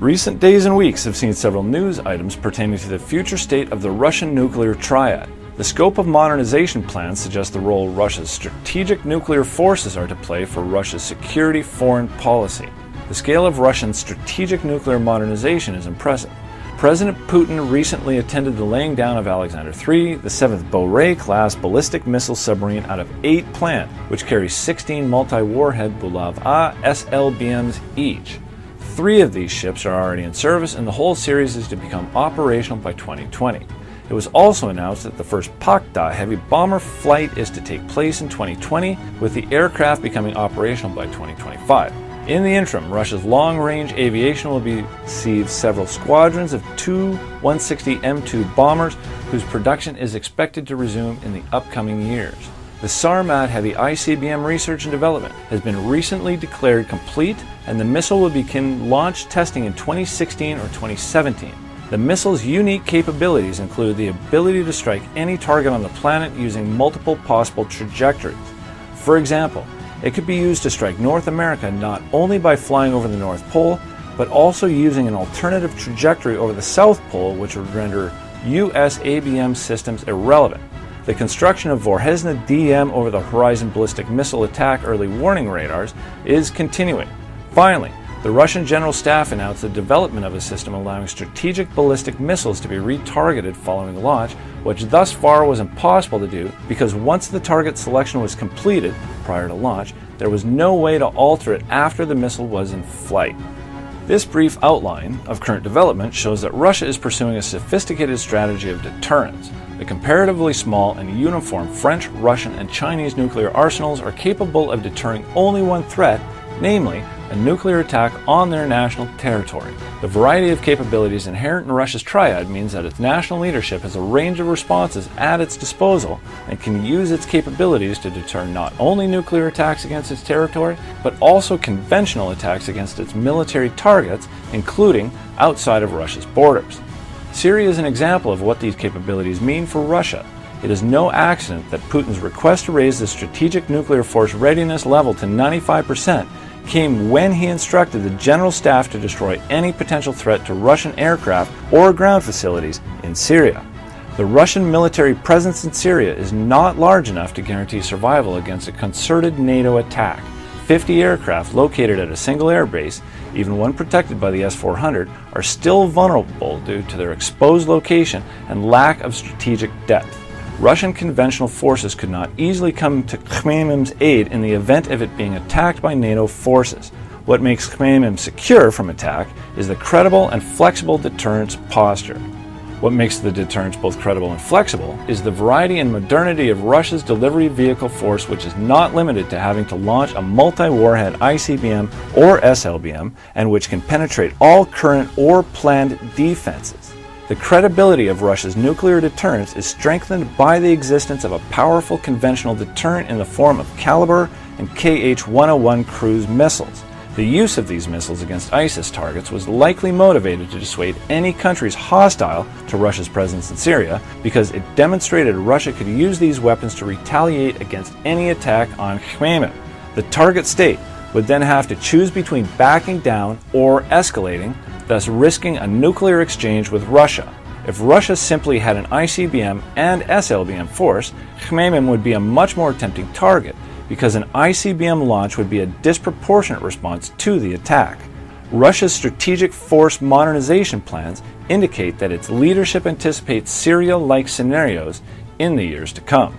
Recent days and weeks have seen several news items pertaining to the future state of the Russian nuclear triad. The scope of modernization plans suggest the role Russia's strategic nuclear forces are to play for Russia's security foreign policy. The scale of Russian strategic nuclear modernization is impressive. President Putin recently attended the laying down of Alexander III, the 7th Borei-class ballistic missile submarine out of 8 planned, which carries 16 multi-warhead Bulava SLBMs each. 3 of these ships are already in service, and the whole series is to become operational by 2020. It was also announced that the first Pakda heavy bomber flight is to take place in 2020, with the aircraft becoming operational by 2025. In the interim, Russia's long-range aviation will receive several squadrons of 2 160M2 bombers, whose production is expected to resume in the upcoming years. The Sarmat heavy ICBM research and development has been recently declared complete, and the missile will begin launch testing in 2016 or 2017. The missile's unique capabilities include the ability to strike any target on the planet using multiple possible trajectories. For example, it could be used to strike North America not only by flying over the North Pole, but also using an alternative trajectory over the South Pole, which would render US ABM systems irrelevant. The construction of Vorhezhna DM over the Horizon Ballistic Missile Attack Early Warning Radars is continuing. Finally, the Russian General Staff announced the development of a system allowing strategic ballistic missiles to be retargeted following launch, which thus far was impossible to do because once the target selection was completed prior to launch, there was no way to alter it after the missile was in flight. This brief outline of current development shows that Russia is pursuing a sophisticated strategy of deterrence. The comparatively small and uniform French, Russian, and Chinese nuclear arsenals are capable of deterring only one threat, namely a nuclear attack on their national territory. The variety of capabilities inherent in Russia's triad means that its national leadership has a range of responses at its disposal and can use its capabilities to deter not only nuclear attacks against its territory, but also conventional attacks against its military targets, including outside of Russia's borders. Syria is an example of what these capabilities mean for Russia. It is no accident that Putin's request to raise the strategic nuclear force readiness level to 95% came when he instructed the General Staff to destroy any potential threat to Russian aircraft or ground facilities in Syria. The Russian military presence in Syria is not large enough to guarantee survival against a concerted NATO attack. 50 aircraft located at a single airbase, even one protected by the S-400, are still vulnerable due to their exposed location and lack of strategic depth. Russian conventional forces could not easily come to Khmeimim's aid in the event of it being attacked by NATO forces. What makes Khmeimim secure from attack is the credible and flexible deterrence posture. What makes the deterrence both credible and flexible is the variety and modernity of Russia's delivery vehicle force, which is not limited to having to launch a multi-warhead ICBM or SLBM, and which can penetrate all current or planned defenses. The credibility of Russia's nuclear deterrence is strengthened by the existence of a powerful conventional deterrent in the form of Caliber and KH-101 cruise missiles. The use of these missiles against ISIS targets was likely motivated to dissuade any countries hostile to Russia's presence in Syria because it demonstrated Russia could use these weapons to retaliate against any attack on Khmeimim. The target state would then have to choose between backing down or escalating, thus risking a nuclear exchange with Russia. If Russia simply had an ICBM and SLBM force, Khmeimim would be a much more tempting target because an ICBM launch would be a disproportionate response to the attack. Russia's strategic force modernization plans indicate that its leadership anticipates Syria-like scenarios in the years to come.